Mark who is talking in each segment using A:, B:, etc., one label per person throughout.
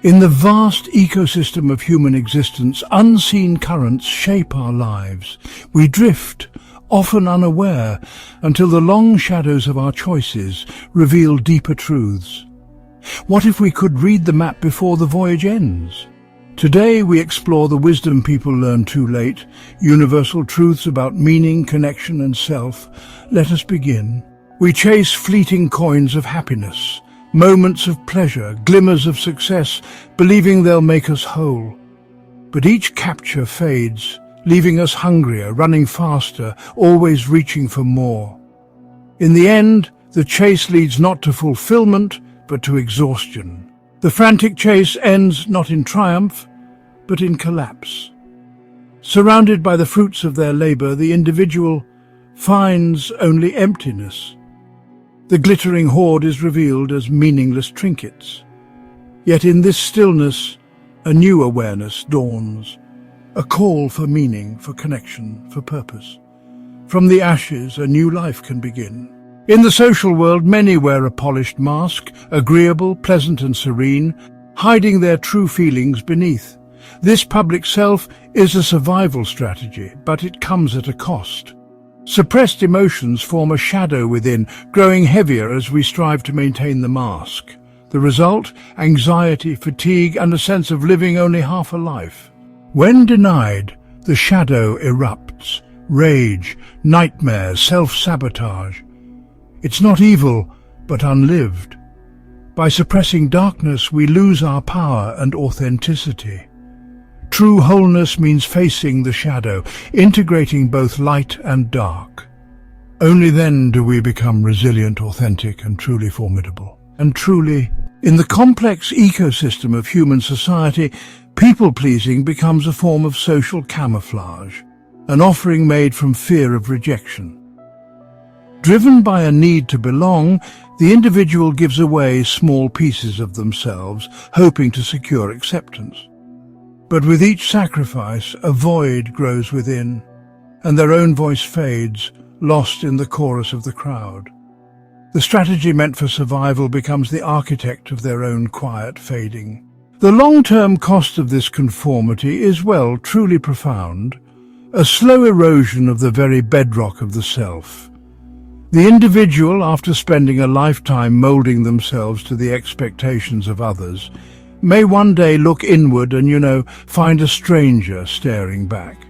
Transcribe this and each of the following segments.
A: In the vast ecosystem of human existence, unseen currents shape our lives. We drift, often unaware, until the long shadows of our choices reveal deeper truths. What if we could read the map before the voyage ends? Today we explore the wisdom people learn too late, universal truths about meaning, connection and self. Let us begin. We chase fleeting coins of happiness, moments of pleasure, glimmers of success, believing they'll make us whole. But each capture fades, leaving us hungrier, running faster, always reaching for more. In the end, the chase leads not to fulfillment, but to exhaustion. The frantic chase ends not in triumph, but in collapse. Surrounded by the fruits of their labor, the individual finds only emptiness. The glittering hoard is revealed as meaningless trinkets. Yet in this stillness, a new awareness dawns, a call for meaning, for connection, for purpose. From the ashes, a new life can begin. In the social world, many wear a polished mask, agreeable, pleasant and serene, hiding their true feelings beneath. This public self is a survival strategy, but it comes at a cost. Suppressed emotions form a shadow within, growing heavier as we strive to maintain the mask. The result? Anxiety, fatigue, and a sense of living only half a life. When denied, the shadow erupts. Rage, nightmares, self-sabotage. It's not evil, but unlived. By suppressing darkness, we lose our power and authenticity. True wholeness means facing the shadow, integrating both light and dark. Only then do we become resilient, authentic, and truly formidable. And truly, in the complex ecosystem of human society, people-pleasing becomes a form of social camouflage, an offering made from fear of rejection. Driven by a need to belong, the individual gives away small pieces of themselves, hoping to secure acceptance. But with each sacrifice, a void grows within, and their own voice fades, lost in the chorus of the crowd. The strategy meant for survival becomes the architect of their own quiet fading. The long-term cost of this conformity is, well, truly profound, a slow erosion of the very bedrock of the self. The individual, after spending a lifetime molding themselves to the expectations of others, may one day look inward and, find a stranger staring back.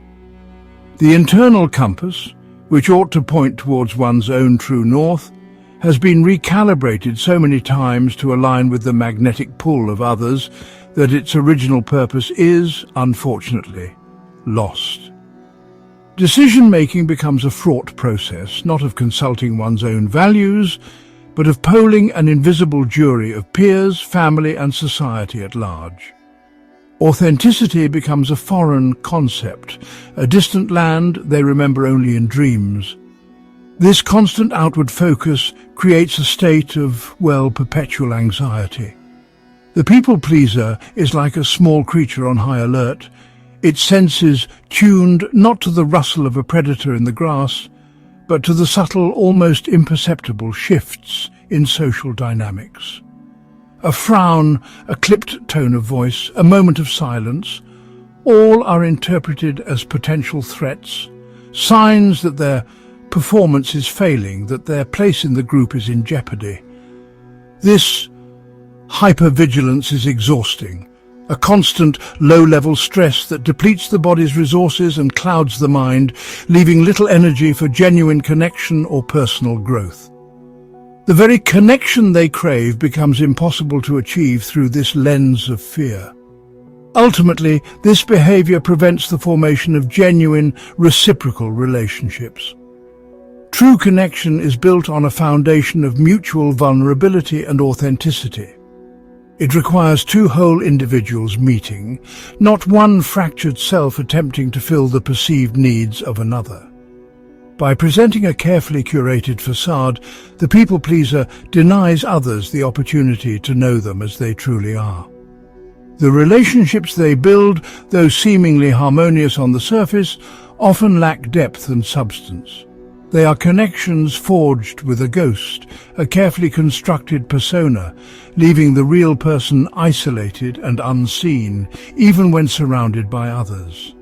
A: The internal compass, which ought to point towards one's own true north, has been recalibrated so many times to align with the magnetic pull of others that its original purpose is, unfortunately, lost. Decision-making becomes a fraught process, not of consulting one's own values, but of polling an invisible jury of peers, family and society at large. Authenticity becomes a foreign concept, a distant land they remember only in dreams. This constant outward focus creates a state of, perpetual anxiety. The people-pleaser is like a small creature on high alert, its senses tuned not to the rustle of a predator in the grass, but to the subtle, almost imperceptible shifts in social dynamics. A frown, a clipped tone of voice, a moment of silence, all are interpreted as potential threats, signs that their performance is failing, that their place in the group is in jeopardy. This hypervigilance is exhausting, a constant low-level stress that depletes the body's resources and clouds the mind, leaving little energy for genuine connection or personal growth. The very connection they crave becomes impossible to achieve through this lens of fear. Ultimately, this behavior prevents the formation of genuine, reciprocal relationships. True connection is built on a foundation of mutual vulnerability and authenticity. It requires two whole individuals meeting, not one fractured self attempting to fill the perceived needs of another. By presenting a carefully curated facade, the people-pleaser denies others the opportunity to know them as they truly are. The relationships they build, though seemingly harmonious on the surface, often lack depth and substance. They are connections forged with a ghost, a carefully constructed persona, leaving the real person isolated and unseen, even when surrounded by others.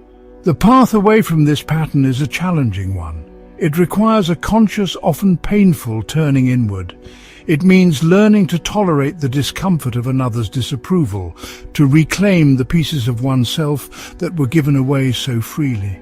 A: The path away from this pattern is a challenging one. It requires a conscious, often painful turning inward. It means learning to tolerate the discomfort of another's disapproval, to reclaim the pieces of oneself that were given away so freely.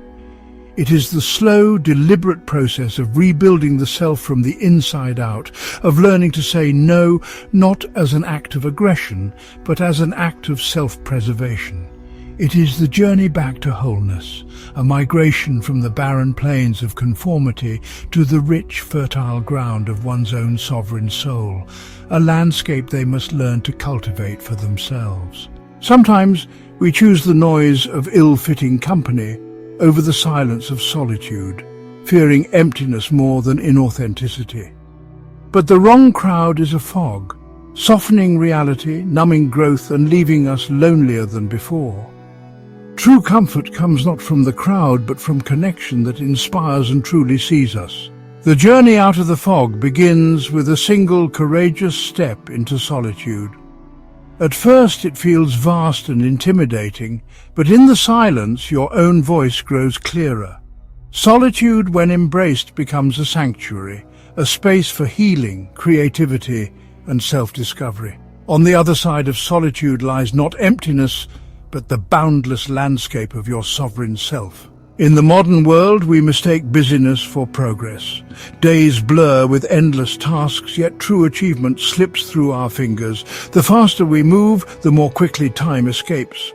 A: It is the slow, deliberate process of rebuilding the self from the inside out, of learning to say no, not as an act of aggression, but as an act of self-preservation. It is the journey back to wholeness, a migration from the barren plains of conformity to the rich, fertile ground of one's own sovereign soul, a landscape they must learn to cultivate for themselves. Sometimes we choose the noise of ill-fitting company over the silence of solitude, fearing emptiness more than inauthenticity. But the wrong crowd is a fog, softening reality, numbing growth, and leaving us lonelier than before. True comfort comes not from the crowd, but from connection that inspires and truly sees us. The journey out of the fog begins with a single courageous step into solitude. At first it feels vast and intimidating, but in the silence your own voice grows clearer. Solitude, when embraced, becomes a sanctuary, a space for healing, creativity, and self-discovery. On the other side of solitude lies not emptiness, but the boundless landscape of your sovereign self. In the modern world, we mistake busyness for progress. Days blur with endless tasks, yet true achievement slips through our fingers. The faster we move, the more quickly time escapes.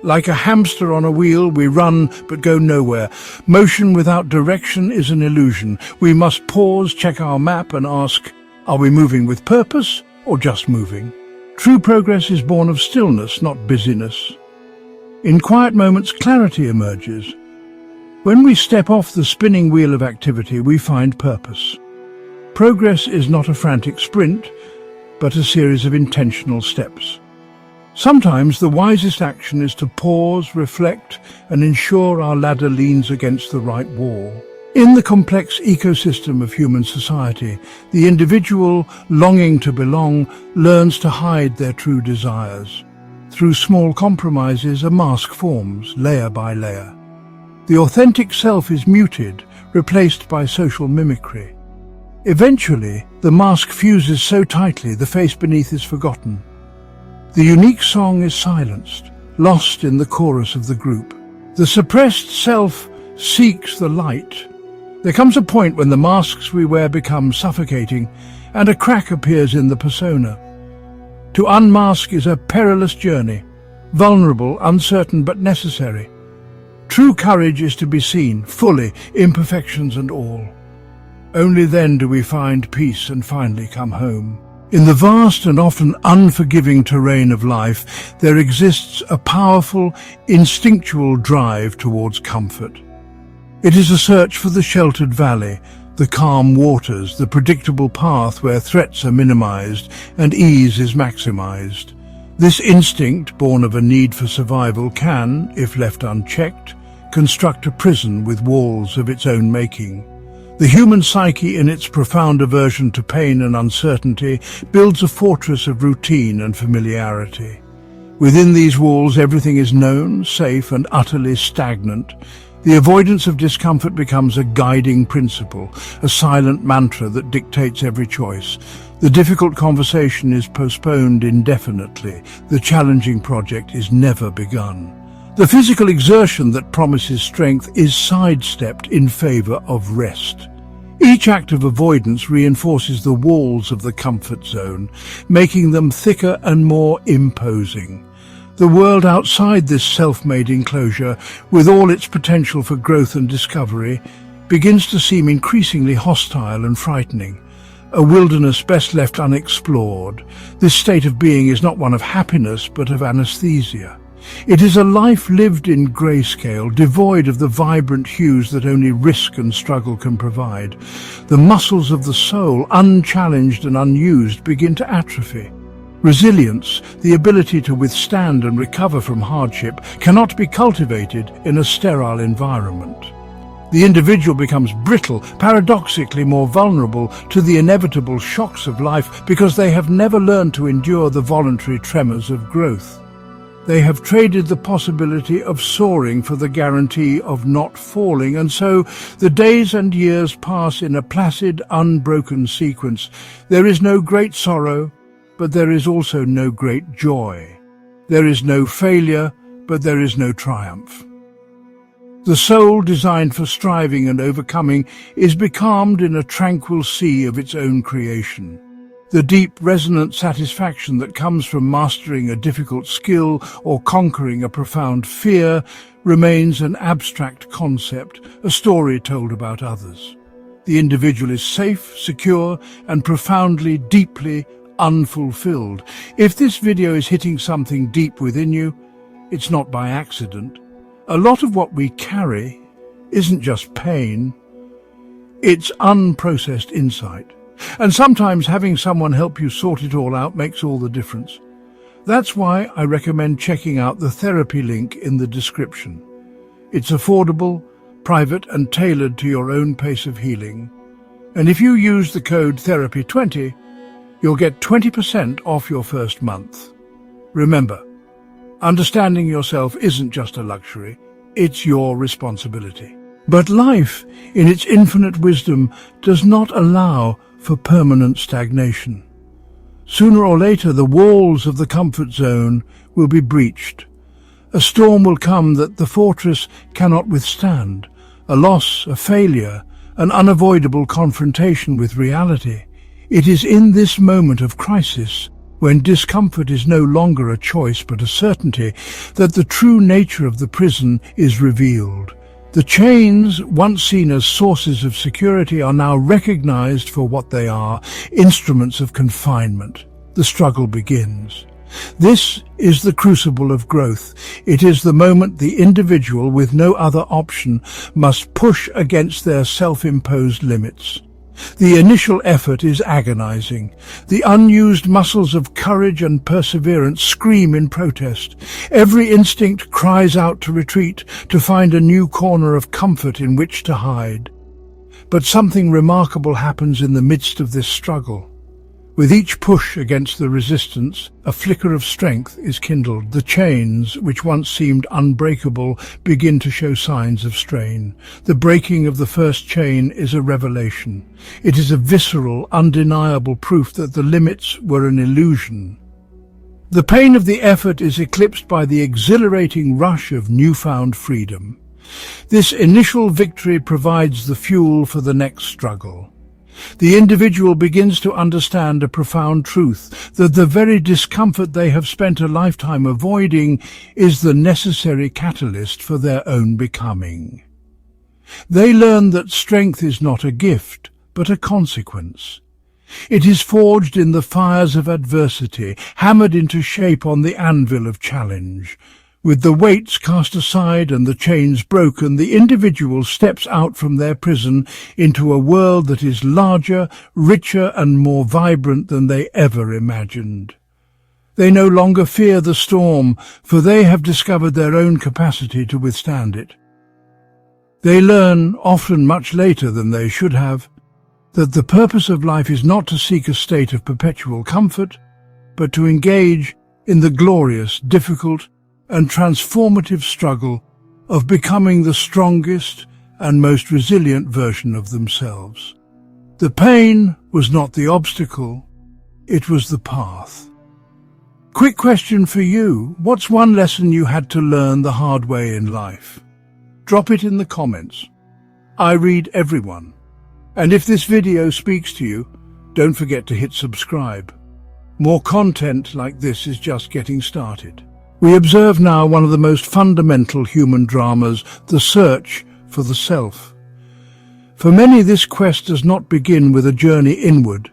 A: Like a hamster on a wheel, we run but go nowhere. Motion without direction is an illusion. We must pause, check our map, and ask, are we moving with purpose or just moving? True progress is born of stillness, not busyness. In quiet moments, clarity emerges. When we step off the spinning wheel of activity, we find purpose. Progress is not a frantic sprint, but a series of intentional steps. Sometimes the wisest action is to pause, reflect, and ensure our ladder leans against the right wall. In the complex ecosystem of human society, the individual, longing to belong, learns to hide their true desires. Through small compromises, a mask forms, layer by layer. The authentic self is muted, replaced by social mimicry. Eventually, the mask fuses so tightly the face beneath is forgotten. The unique song is silenced, lost in the chorus of the group. The suppressed self seeks the light. There comes a point when the masks we wear become suffocating, and a crack appears in the persona. To unmask is a perilous journey, vulnerable, uncertain, but necessary. True courage is to be seen, fully, imperfections and all. Only then do we find peace and finally come home. In the vast and often unforgiving terrain of life, there exists a powerful, instinctual drive towards comfort. It is a search for the sheltered valley, the calm waters, the predictable path where threats are minimized and ease is maximized. This instinct, born of a need for survival, can, if left unchecked, construct a prison with walls of its own making. The human psyche, in its profound aversion to pain and uncertainty, builds a fortress of routine and familiarity. Within these walls, everything is known, safe, and utterly stagnant. The avoidance of discomfort becomes a guiding principle, a silent mantra that dictates every choice. The difficult conversation is postponed indefinitely. The challenging project is never begun. The physical exertion that promises strength is sidestepped in favor of rest. Each act of avoidance reinforces the walls of the comfort zone, making them thicker and more imposing. The world outside this self-made enclosure, with all its potential for growth and discovery, begins to seem increasingly hostile and frightening. A wilderness best left unexplored. This state of being is not one of happiness, but of anesthesia. It is a life lived in grayscale, devoid of the vibrant hues that only risk and struggle can provide. The muscles of the soul, unchallenged and unused, begin to atrophy. Resilience, the ability to withstand and recover from hardship, cannot be cultivated in a sterile environment. The individual becomes brittle, paradoxically more vulnerable to the inevitable shocks of life because they have never learned to endure the voluntary tremors of growth. They have traded the possibility of soaring for the guarantee of not falling, and so the days and years pass in a placid, unbroken sequence. There is no great sorrow, but there is also no great joy. There is no failure, but there is no triumph. The soul, designed for striving and overcoming, is becalmed in a tranquil sea of its own creation. The deep, resonant satisfaction that comes from mastering a difficult skill or conquering a profound fear remains an abstract concept, a story told about others. The individual is safe, secure, and profoundly, deeply unfulfilled. If this video is hitting something deep within you, it's not by accident. A lot of what we carry isn't just pain, it's unprocessed insight. And sometimes having someone help you sort it all out makes all the difference. That's why I recommend checking out the therapy link in the description. It's affordable, private, and tailored to your own pace of healing. And if you use the code THERAPY20, you'll get 20% off your first month. Remember, understanding yourself isn't just a luxury, it's your responsibility. But life, in its infinite wisdom, does not allow for permanent stagnation. Sooner or later, the walls of the comfort zone will be breached. A storm will come that the fortress cannot withstand, a loss, a failure, an unavoidable confrontation with reality. It is in this moment of crisis, when discomfort is no longer a choice but a certainty, that the true nature of the prison is revealed. The chains, once seen as sources of security, are now recognized for what they are, instruments of confinement. The struggle begins. This is the crucible of growth. It is the moment the individual, with no other option, must push against their self-imposed limits. The initial effort is agonizing. The unused muscles of courage and perseverance scream in protest. Every instinct cries out to retreat, to find a new corner of comfort in which to hide. But something remarkable happens in the midst of this struggle. With each push against the resistance, a flicker of strength is kindled. The chains, which once seemed unbreakable, begin to show signs of strain. The breaking of the first chain is a revelation. It is a visceral, undeniable proof that the limits were an illusion. The pain of the effort is eclipsed by the exhilarating rush of newfound freedom. This initial victory provides the fuel for the next struggle. The individual begins to understand a profound truth, that the very discomfort they have spent a lifetime avoiding is the necessary catalyst for their own becoming. They learn that strength is not a gift, but a consequence. It is forged in the fires of adversity, hammered into shape on the anvil of challenge. With the weights cast aside and the chains broken, the individual steps out from their prison into a world that is larger, richer, and more vibrant than they ever imagined. They no longer fear the storm, for they have discovered their own capacity to withstand it. They learn, often much later than they should have, that the purpose of life is not to seek a state of perpetual comfort, but to engage in the glorious, difficult, and transformative struggle of becoming the strongest and most resilient version of themselves. The pain was not the obstacle, it was the path. Quick question for you: what's one lesson you had to learn the hard way in life? Drop it in the comments. I read everyone. And if this video speaks to you, don't forget to hit subscribe. More content like this is just getting started. We observe now one of the most fundamental human dramas, the search for the self. For many, this quest does not begin with a journey inward,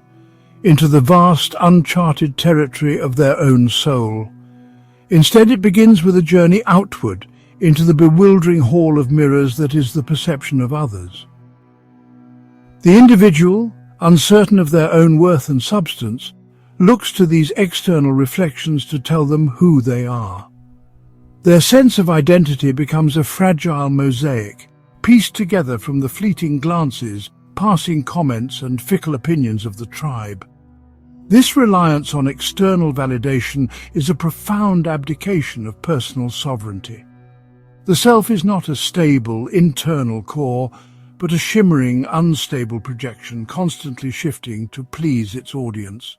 A: into the vast, uncharted territory of their own soul. Instead, it begins with a journey outward, into the bewildering hall of mirrors that is the perception of others. The individual, uncertain of their own worth and substance, looks to these external reflections to tell them who they are. Their sense of identity becomes a fragile mosaic, pieced together from the fleeting glances, passing comments and fickle opinions of the tribe. This reliance on external validation is a profound abdication of personal sovereignty. The self is not a stable, internal core, but a shimmering, unstable projection constantly shifting to please its audience.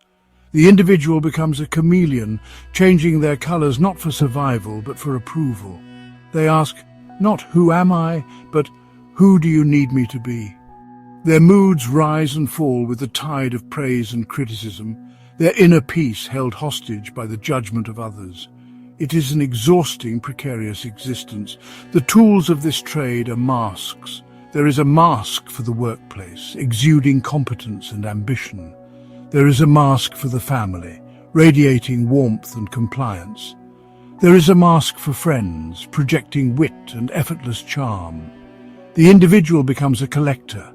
A: The individual becomes a chameleon, changing their colors not for survival, but for approval. They ask, not "who am I?" but "who do you need me to be?" Their moods rise and fall with the tide of praise and criticism, their inner peace held hostage by the judgment of others. It is an exhausting, precarious existence. The tools of this trade are masks. There is a mask for the workplace, exuding competence and ambition. There is a mask for the family, radiating warmth and compliance. There is a mask for friends, projecting wit and effortless charm. The individual becomes a collector,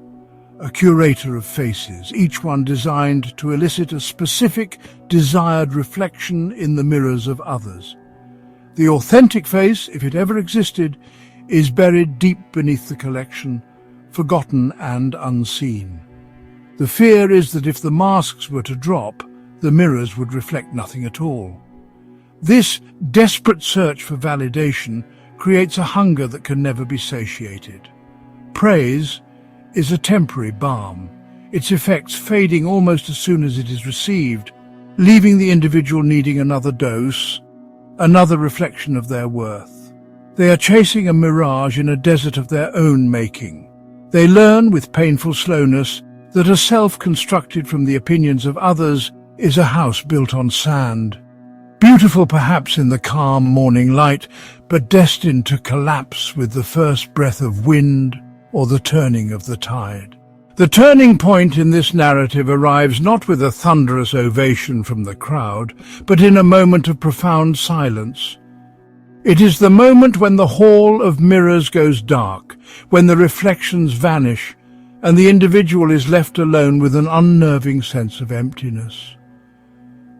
A: a curator of faces, each one designed to elicit a specific, desired reflection in the mirrors of others. The authentic face, if it ever existed, is buried deep beneath the collection, forgotten and unseen. The fear is that if the masks were to drop, the mirrors would reflect nothing at all. This desperate search for validation creates a hunger that can never be satiated. Praise is a temporary balm, its effects fading almost as soon as it is received, leaving the individual needing another dose, another reflection of their worth. They are chasing a mirage in a desert of their own making. They learn with painful slowness that a self constructed from the opinions of others is a house built on sand, beautiful perhaps in the calm morning light, but destined to collapse with the first breath of wind or the turning of the tide. The turning point in this narrative arrives not with a thunderous ovation from the crowd, but in a moment of profound silence. It is the moment when the hall of mirrors goes dark, when the reflections vanish, and the individual is left alone with an unnerving sense of emptiness.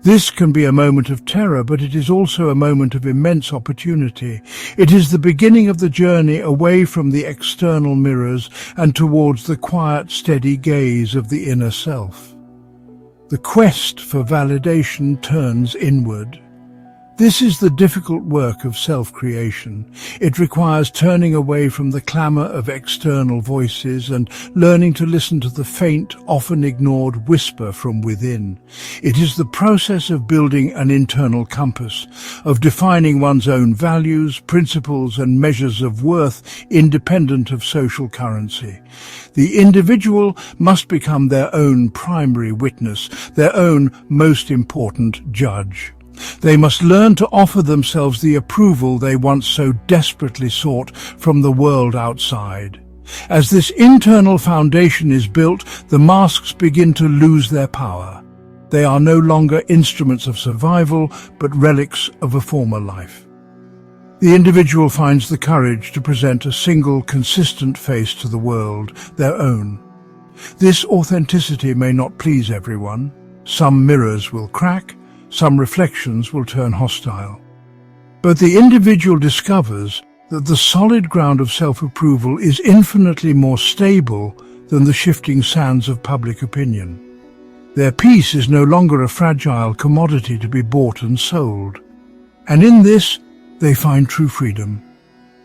A: This can be a moment of terror, but it is also a moment of immense opportunity. It is the beginning of the journey away from the external mirrors and towards the quiet, steady gaze of the inner self. The quest for validation turns inward. This is the difficult work of self-creation. It requires turning away from the clamour of external voices and learning to listen to the faint, often ignored whisper from within. It is the process of building an internal compass, of defining one's own values, principles and measures of worth independent of social currency. The individual must become their own primary witness, their own most important judge. They must learn to offer themselves the approval they once so desperately sought from the world outside. As this internal foundation is built, the masks begin to lose their power. They are no longer instruments of survival, but relics of a former life. The individual finds the courage to present a single, consistent face to the world, their own. This authenticity may not please everyone. Some mirrors will crack, some reflections will turn hostile. But the individual discovers that the solid ground of self-approval is infinitely more stable than the shifting sands of public opinion. Their peace is no longer a fragile commodity to be bought and sold. And in this, they find true freedom.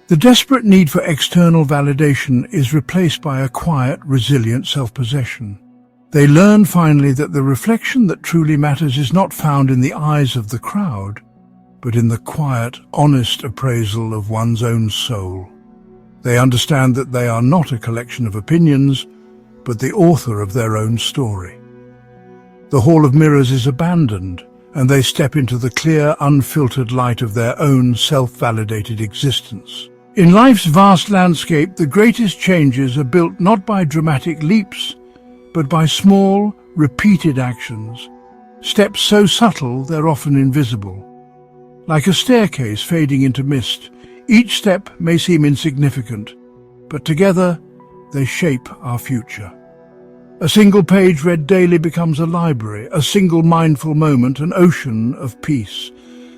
A: The desperate need for external validation is replaced by a quiet, resilient self-possession. They learn finally that the reflection that truly matters is not found in the eyes of the crowd, but in the quiet, honest appraisal of one's own soul. They understand that they are not a collection of opinions, but the author of their own story. The Hall of Mirrors is abandoned, and they step into the clear, unfiltered light of their own self-validated existence. In life's vast landscape, the greatest changes are built not by dramatic leaps, but by small, repeated actions, steps so subtle they're often invisible. Like a staircase fading into mist, each step may seem insignificant, but together they shape our future. A single page read daily becomes a library, a single mindful moment an ocean of peace.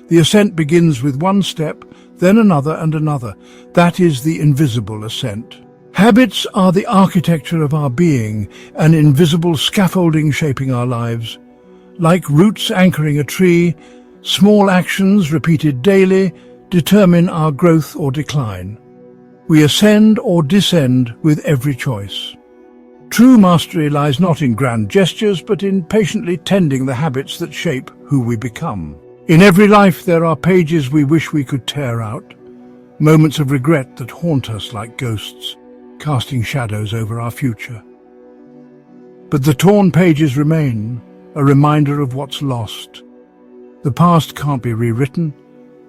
A: The ascent begins with one step, then another and another. That is the invisible ascent. Habits are the architecture of our being, an invisible scaffolding shaping our lives. Like roots anchoring a tree, small actions repeated daily determine our growth or decline. We ascend or descend with every choice. True mastery lies not in grand gestures, but in patiently tending the habits that shape who we become. In every life there are pages we wish we could tear out, moments of regret that haunt us like ghosts, casting shadows over our future. But the torn pages remain, a reminder of what's lost. The past can't be rewritten,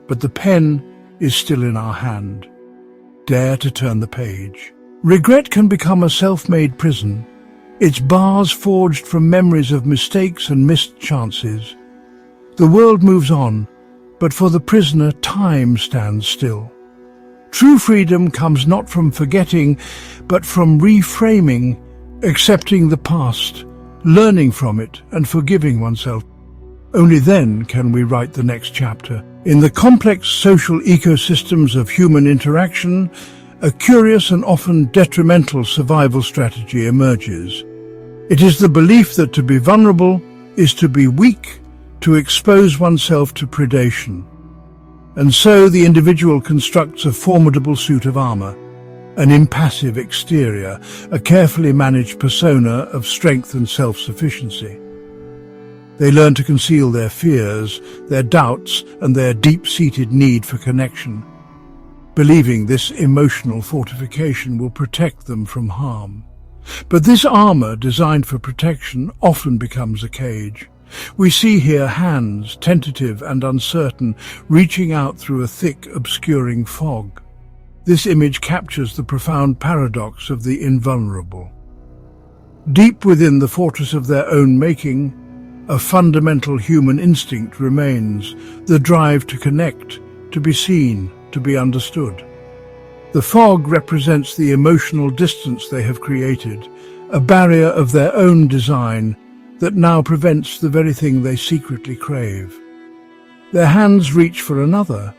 A: but the pen is still in our hand. Dare to turn the page. Regret can become a self-made prison, its bars forged from memories of mistakes and missed chances. The world moves on, but for the prisoner time stands still. True freedom comes not from forgetting, but from reframing, accepting the past, learning from it and forgiving oneself. Only then can we write the next chapter. In the complex social ecosystems of human interaction, a curious and often detrimental survival strategy emerges. It is the belief that to be vulnerable is to be weak, to expose oneself to predation. And so the individual constructs a formidable suit of armor, an impassive exterior, a carefully managed persona of strength and self-sufficiency. They learn to conceal their fears, their doubts, and their deep-seated need for connection, believing this emotional fortification will protect them from harm. But this armor, designed for protection, often becomes a cage. We see here hands, tentative and uncertain, reaching out through a thick, obscuring fog. This image captures the profound paradox of the invulnerable. Deep within the fortress of their own making, a fundamental human instinct remains, the drive to connect, to be seen, to be understood. The fog represents the emotional distance they have created, a barrier of their own design that now prevents the very thing they secretly crave. Their hands reach for another,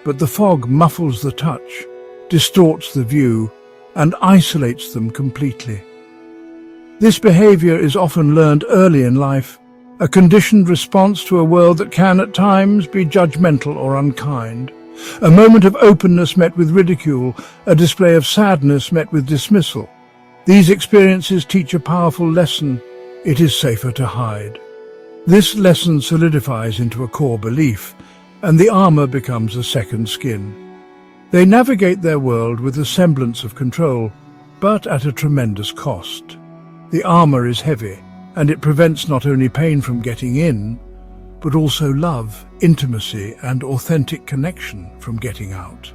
A: but the fog muffles the touch, distorts the view, and isolates them completely. This behavior is often learned early in life, a conditioned response to a world that can at times be judgmental or unkind. A moment of openness met with ridicule, a display of sadness met with dismissal. These experiences teach a powerful lesson: it is safer to hide. This lesson solidifies into a core belief, and the armor becomes a second skin. They navigate their world with a semblance of control, but at a tremendous cost. The armor is heavy, and it prevents not only pain from getting in, but also love, intimacy, and authentic connection from getting out.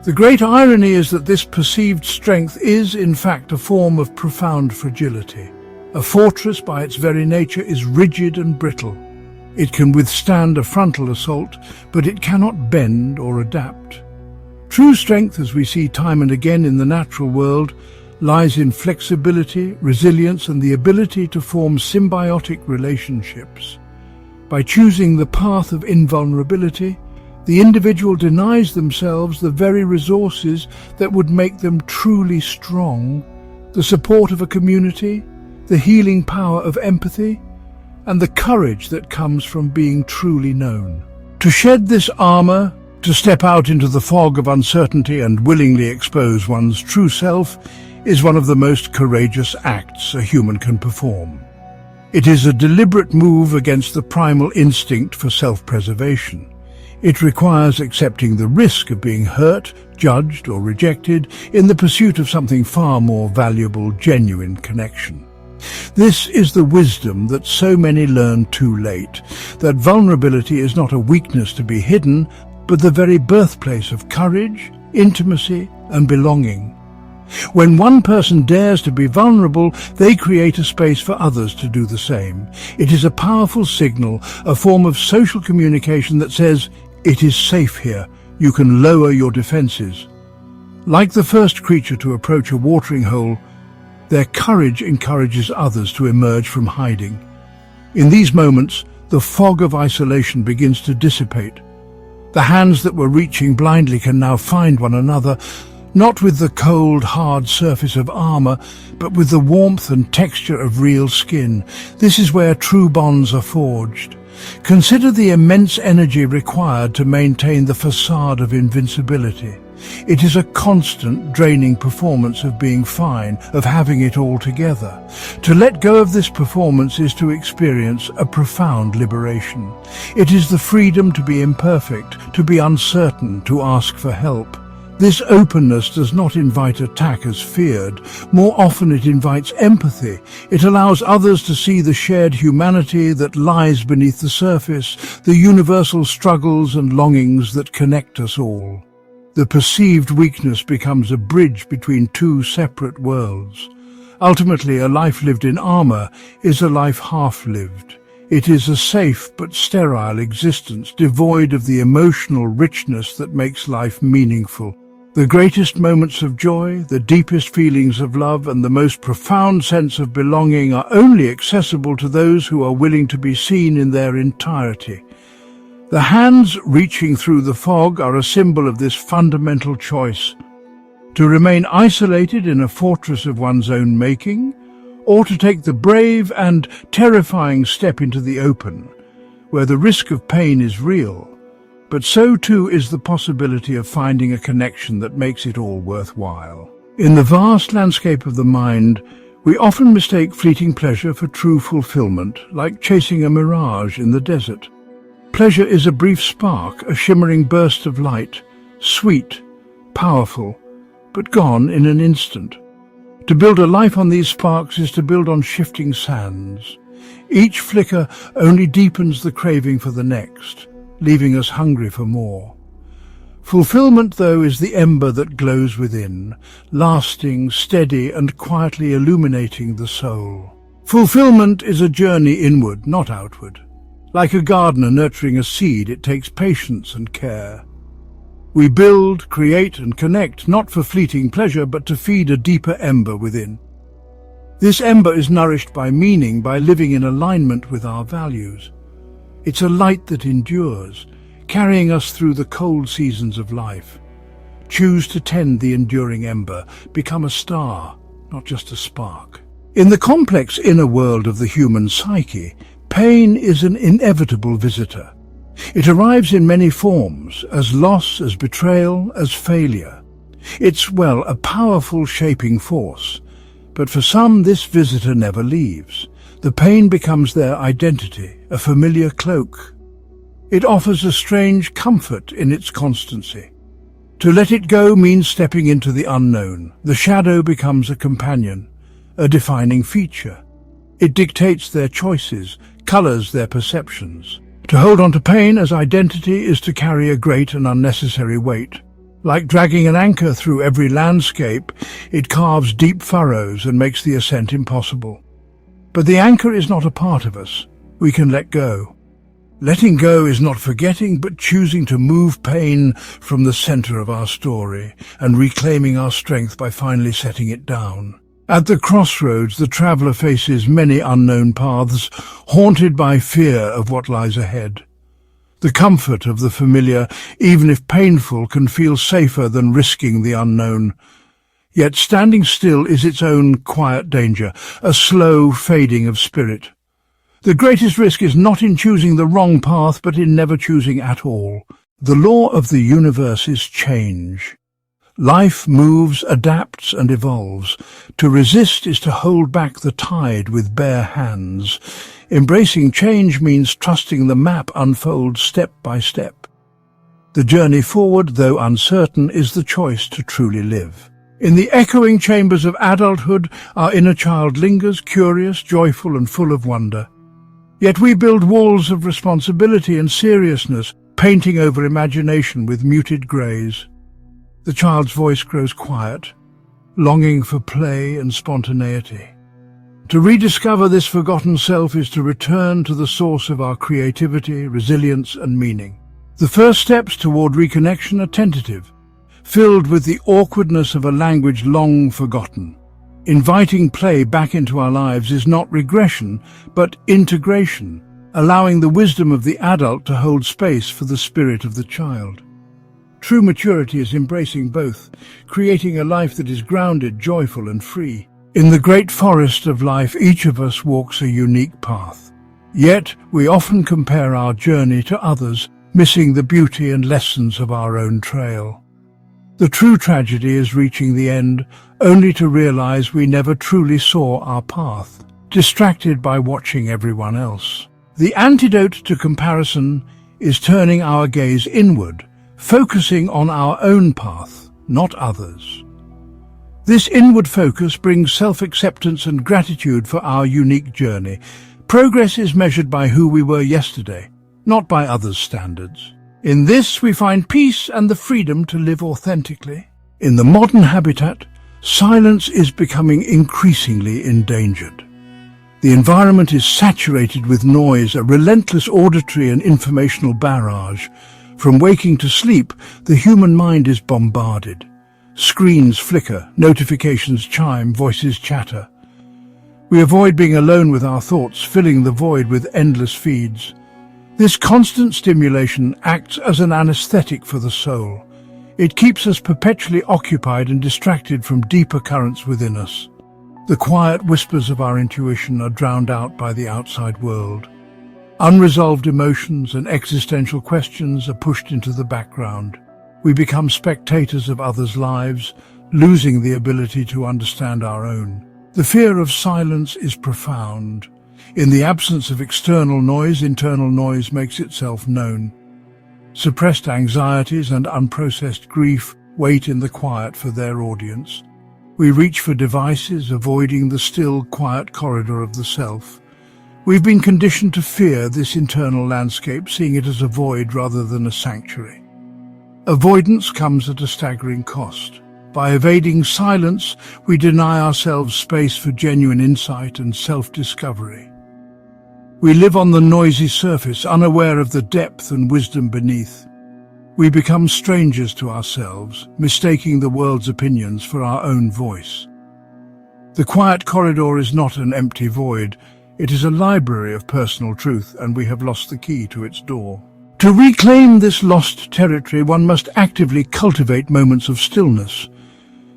A: The great irony is that this perceived strength is, in fact, a form of profound fragility. A fortress, by its very nature, is rigid and brittle. It can withstand a frontal assault, but it cannot bend or adapt. True strength, as we see time and again in the natural world, lies in flexibility, resilience, and the ability to form symbiotic relationships. By choosing the path of invulnerability, the individual denies themselves the very resources that would make them truly strong: the support of a community, the healing power of empathy, and the courage that comes from being truly known. To shed this armor, to step out into the fog of uncertainty and willingly expose one's true self, is one of the most courageous acts a human can perform. It is a deliberate move against the primal instinct for self-preservation. It requires accepting the risk of being hurt, judged, or rejected in the pursuit of something far more valuable: genuine connection. This is the wisdom that so many learn too late, that vulnerability is not a weakness to be hidden, but the very birthplace of courage, intimacy, and belonging. When one person dares to be vulnerable, they create a space for others to do the same. It is a powerful signal, a form of social communication that says, "It is safe here. You can lower your defenses." Like the first creature to approach a watering hole, their courage encourages others to emerge from hiding. In these moments, the fog of isolation begins to dissipate. The hands that were reaching blindly can now find one another, Not with the cold, hard surface of armor, but with the warmth and texture of real skin. This is where true bonds are forged. Consider the immense energy required to maintain the facade of invincibility. It is a constant, draining performance of being fine, of having it all together. To let go of this performance is to experience a profound liberation. It is the freedom to be imperfect, to be uncertain, to ask for help. This openness does not invite attack as feared. More often it invites empathy. It allows others to see the shared humanity that lies beneath the surface, the universal struggles and longings that connect us all. The perceived weakness becomes a bridge between two separate worlds. Ultimately, a life lived in armor is a life half-lived. It is a safe but sterile existence, devoid of the emotional richness that makes life meaningful. The greatest moments of joy, the deepest feelings of love, and the most profound sense of belonging are only accessible to those who are willing to be seen in their entirety. The hands reaching through the fog are a symbol of this fundamental choice: to remain isolated in a fortress of one's own making, or to take the brave and terrifying step into the open, where the risk of pain is real, but so too is the possibility of finding a connection that makes it all worthwhile. In the vast landscape of the mind, we often mistake fleeting pleasure for true fulfillment, like chasing a mirage in the desert. Pleasure is a brief spark, a shimmering burst of light, sweet, powerful, but gone in an instant. To build a life on these sparks is to build on shifting sands. Each flicker only deepens the craving for the next, leaving us hungry for more. Fulfillment, though, is the ember that glows within, lasting, steady, and quietly illuminating the soul. Fulfillment is a journey inward, not outward. Like a gardener nurturing a seed, it takes patience and care. We build, create, and connect, not for fleeting pleasure, but to feed a deeper ember within. This ember is nourished by meaning, by living in alignment with our values. It's a light that endures, carrying us through the cold seasons of life. Choose to tend the enduring ember, become a star, not just a spark. In the complex inner world of the human psyche, pain is an inevitable visitor. It arrives in many forms, as loss, as betrayal, as failure. It's, well, a powerful shaping force. But for some, this visitor never leaves. The pain becomes their identity, a familiar cloak. It offers a strange comfort in its constancy. To let it go means stepping into the unknown. The shadow becomes a companion, a defining feature. It dictates their choices, colors their perceptions. To hold on to pain as identity is to carry a great and unnecessary weight. Like dragging an anchor through every landscape, it carves deep furrows and makes the ascent impossible. But the anchor is not a part of us. We can let go. Letting go is not forgetting, but choosing to move pain from the center of our story and reclaiming our strength by finally setting it down. At the crossroads, the traveler faces many unknown paths, haunted by fear of what lies ahead. The comfort of the familiar, even if painful, can feel safer than risking the unknown. Yet standing still is its own quiet danger, a slow fading of spirit. The greatest risk is not in choosing the wrong path, but in never choosing at all. The law of the universe is change. Life moves, adapts, and evolves. To resist is to hold back the tide with bare hands. Embracing change means trusting the map unfolds step by step. The journey forward, though uncertain, is the choice to truly live. In the echoing chambers of adulthood, our inner child lingers, curious, joyful, and full of wonder. Yet we build walls of responsibility and seriousness, painting over imagination with muted greys. The child's voice grows quiet, longing for play and spontaneity. To rediscover this forgotten self is to return to the source of our creativity, resilience, and meaning. The first steps toward reconnection are tentative, filled with the awkwardness of a language long forgotten. Inviting play back into our lives is not regression, but integration, allowing the wisdom of the adult to hold space for the spirit of the child. True maturity is embracing both, creating a life that is grounded, joyful and free. In the great forest of life, each of us walks a unique path. Yet, we often compare our journey to others, missing the beauty and lessons of our own trail. The true tragedy is reaching the end, only to realize we never truly saw our path, distracted by watching everyone else. The antidote to comparison is turning our gaze inward, focusing on our own path, not others. This inward focus brings self-acceptance and gratitude for our unique journey. Progress is measured by who we were yesterday, not by others' standards. In this, we find peace and the freedom to live authentically. In the modern habitat, silence is becoming increasingly endangered. The environment is saturated with noise, a relentless auditory and informational barrage. From waking to sleep, the human mind is bombarded. Screens flicker, notifications chime, voices chatter. We avoid being alone with our thoughts, filling the void with endless feeds. This constant stimulation acts as an anesthetic for the soul. It keeps us perpetually occupied and distracted from deeper currents within us. The quiet whispers of our intuition are drowned out by the outside world. Unresolved emotions and existential questions are pushed into the background. We become spectators of others' lives, losing the ability to understand our own. The fear of silence is profound. In the absence of external noise, internal noise makes itself known. Suppressed anxieties and unprocessed grief wait in the quiet for their audience. We reach for devices, avoiding the still, quiet corridor of the self. We've been conditioned to fear this internal landscape, seeing it as a void rather than a sanctuary. Avoidance comes at a staggering cost. By evading silence, we deny ourselves space for genuine insight and self-discovery. We live on the noisy surface, unaware of the depth and wisdom beneath. We become strangers to ourselves, mistaking the world's opinions for our own voice. The quiet corridor is not an empty void. It is a library of personal truth, and we have lost the key to its door. To reclaim this lost territory, one must actively cultivate moments of stillness.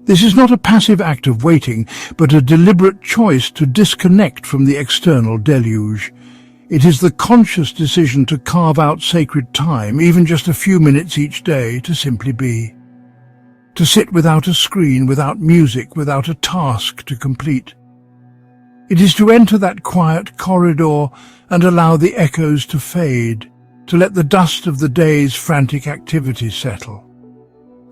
A: This is not a passive act of waiting, but a deliberate choice to disconnect from the external deluge. It is the conscious decision to carve out sacred time, even just a few minutes each day, to simply be. To sit without a screen, without music, without a task to complete. It is to enter that quiet corridor and allow the echoes to fade, to let the dust of the day's frantic activity settle.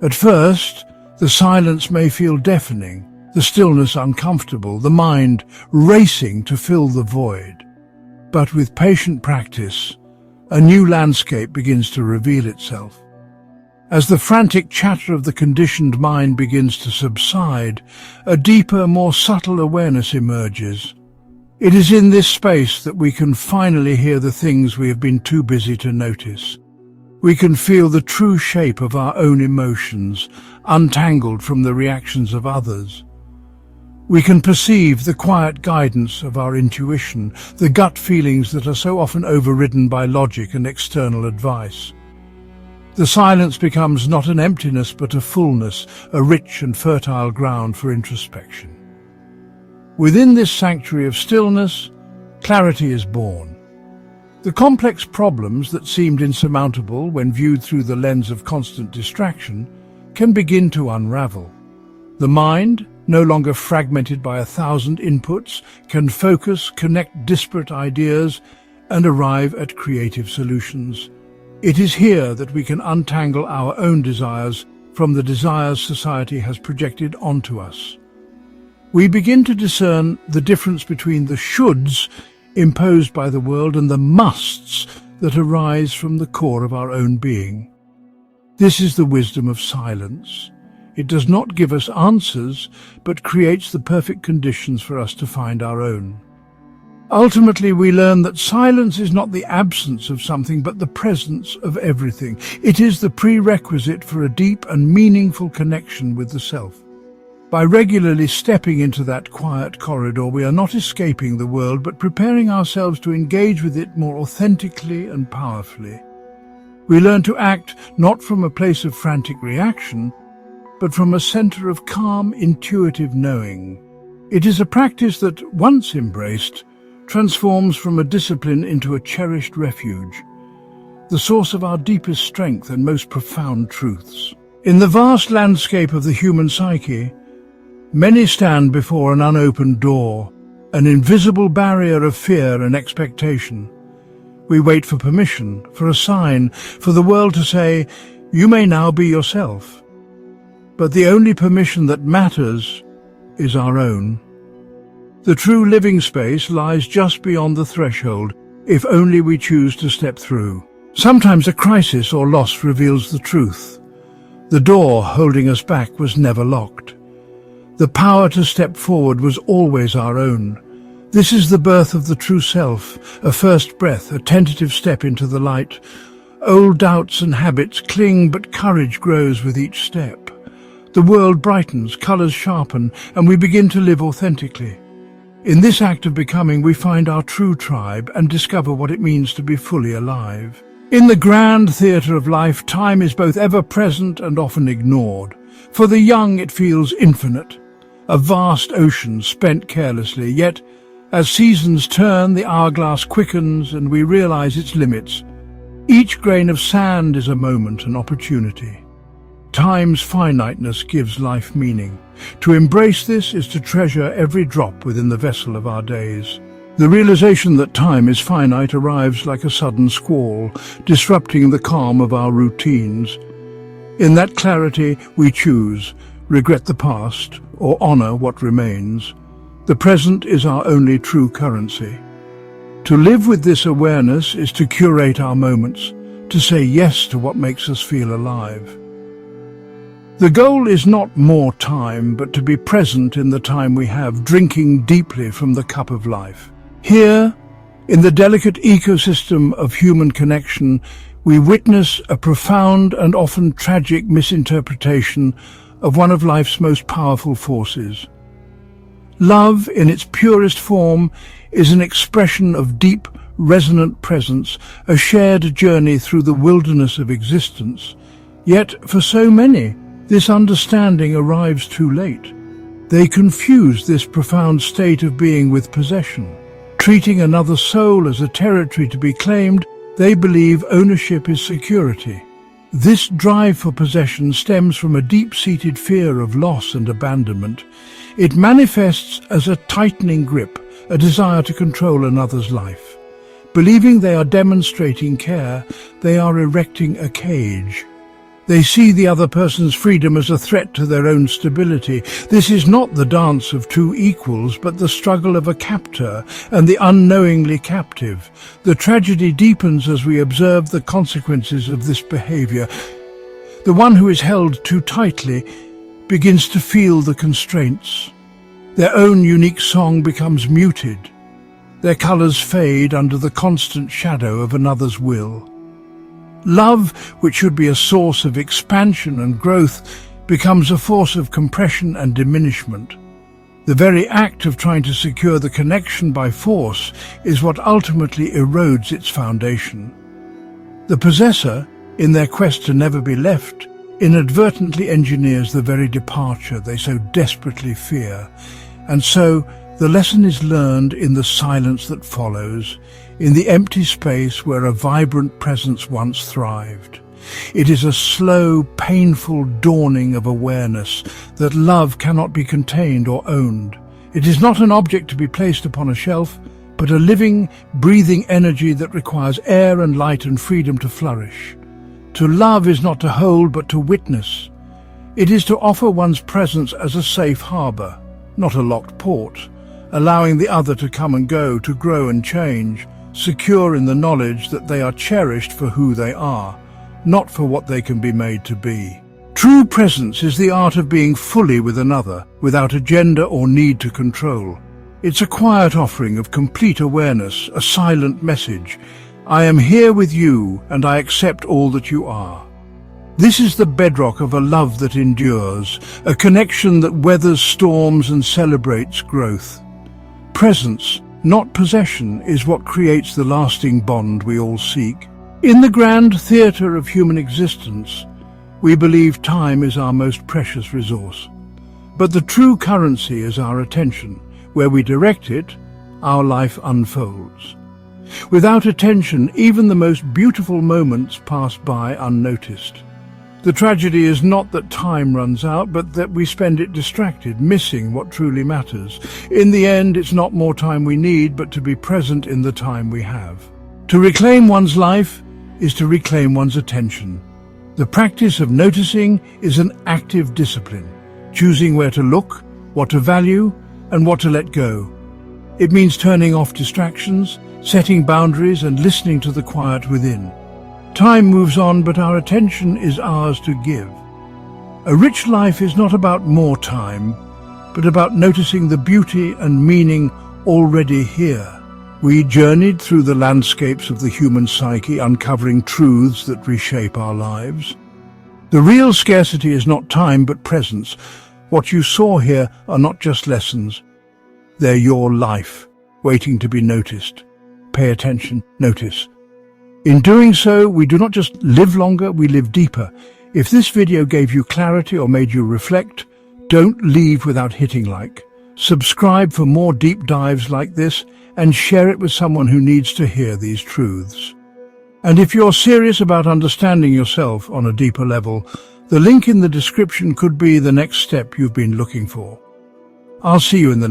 A: At first, the silence may feel deafening, the stillness uncomfortable, the mind racing to fill the void. But with patient practice, a new landscape begins to reveal itself. As the frantic chatter of the conditioned mind begins to subside, a deeper, more subtle awareness emerges. It is in this space that we can finally hear the things we have been too busy to notice. We can feel the true shape of our own emotions, untangled from the reactions of others. We can perceive the quiet guidance of our intuition, the gut feelings that are so often overridden by logic and external advice. The silence becomes not an emptiness but a fullness, a rich and fertile ground for introspection. Within this sanctuary of stillness, clarity is born. The complex problems that seemed insurmountable when viewed through the lens of constant distraction can begin to unravel. The mind, no longer fragmented by 1,000 inputs, can focus, connect disparate ideas, and arrive at creative solutions. It is here that we can untangle our own desires from the desires society has projected onto us. We begin to discern the difference between the shoulds imposed by the world and the musts that arise from the core of our own being. This is the wisdom of silence. It does not give us answers, but creates the perfect conditions for us to find our own. Ultimately, we learn that silence is not the absence of something, but the presence of everything. It is the prerequisite for a deep and meaningful connection with the self. By regularly stepping into that quiet corridor, we are not escaping the world, but preparing ourselves to engage with it more authentically and powerfully. We learn to act not from a place of frantic reaction, but from a center of calm, intuitive knowing. It is a practice that, once embraced, transforms from a discipline into a cherished refuge, the source of our deepest strength and most profound truths. In the vast landscape of the human psyche, many stand before an unopened door, an invisible barrier of fear and expectation. We wait for permission, for a sign, for the world to say, "You may now be yourself." But the only permission that matters is our own. The true living space lies just beyond the threshold, if only we choose to step through. Sometimes a crisis or loss reveals the truth. The door holding us back was never locked. The power to step forward was always our own. This is the birth of the true self, a first breath, a tentative step into the light. Old doubts and habits cling, but courage grows with each step. The world brightens, colors sharpen, and we begin to live authentically. In this act of becoming, we find our true tribe and discover what it means to be fully alive. In the grand theatre of life, time is both ever present and often ignored. For the young, it feels infinite, a vast ocean spent carelessly, yet as seasons turn, the hourglass quickens and we realize its limits. Each grain of sand is a moment, an opportunity. Time's finiteness gives life meaning. To embrace this is to treasure every drop within the vessel of our days. The realization that time is finite arrives like a sudden squall, disrupting the calm of our routines. In that clarity, we choose, regret the past, or honor what remains. The present is our only true currency. To live with this awareness is to curate our moments, to say yes to what makes us feel alive. The goal is not more time, but to be present in the time we have, drinking deeply from the cup of life. Here, in the delicate ecosystem of human connection, we witness a profound and often tragic misinterpretation of one of life's most powerful forces. Love, in its purest form, is an expression of deep, resonant presence, a shared journey through the wilderness of existence. Yet, for so many, this understanding arrives too late. They confuse this profound state of being with possession. Treating another soul as a territory to be claimed, they believe ownership is security. This drive for possession stems from a deep-seated fear of loss and abandonment. It manifests as a tightening grip, a desire to control another's life. Believing they are demonstrating care, they are erecting a cage. They see the other person's freedom as a threat to their own stability. This is not the dance of two equals, but the struggle of a captor and the unknowingly captive. The tragedy deepens as we observe the consequences of this behavior. The one who is held too tightly begins to feel the constraints. Their own unique song becomes muted. Their colors fade under the constant shadow of another's will. Love, which should be a source of expansion and growth, becomes a force of compression and diminishment. The very act of trying to secure the connection by force is what ultimately erodes its foundation. The possessor, in their quest to never be left, inadvertently engineers the very departure they so desperately fear. And so, the lesson is learned in the silence that follows, in the empty space where a vibrant presence once thrived. It is a slow, painful dawning of awareness that love cannot be contained or owned. It is not an object to be placed upon a shelf, but a living, breathing energy that requires air and light and freedom to flourish. To love is not to hold, but to witness. It is to offer one's presence as a safe harbor, not a locked port, allowing the other to come and go, to grow and change, secure in the knowledge that they are cherished for who they are, not for what they can be made to be. True presence is the art of being fully with another, without agenda or need to control. It's a quiet offering of complete awareness, a silent message. I am here with you, and I accept all that you are. This is the bedrock of a love that endures, a connection that weathers storms and celebrates growth. Presence, not possession, is what creates the lasting bond we all seek. In the grand theatre of human existence, we believe time is our most precious resource. But the true currency is our attention. Where we direct it, our life unfolds. Without attention, even the most beautiful moments pass by unnoticed. The tragedy is not that time runs out, but that we spend it distracted, missing what truly matters. In the end, it's not more time we need, but to be present in the time we have. To reclaim one's life is to reclaim one's attention. The practice of noticing is an active discipline, choosing where to look, what to value, and what to let go. It means turning off distractions, setting boundaries, and listening to the quiet within. Time moves on, but our attention is ours to give. A rich life is not about more time, but about noticing the beauty and meaning already here. We journeyed through the landscapes of the human psyche, uncovering truths that reshape our lives. The real scarcity is not time, but presence. What you saw here are not just lessons. They're your life, waiting to be noticed. Pay attention, notice. In doing so, we do not just live longer, we live deeper. If this video gave you clarity or made you reflect, don't leave without hitting like. Subscribe for more deep dives like this and share it with someone who needs to hear these truths. And if you're serious about understanding yourself on a deeper level, the link in the description could be the next step you've been looking for. I'll see you in the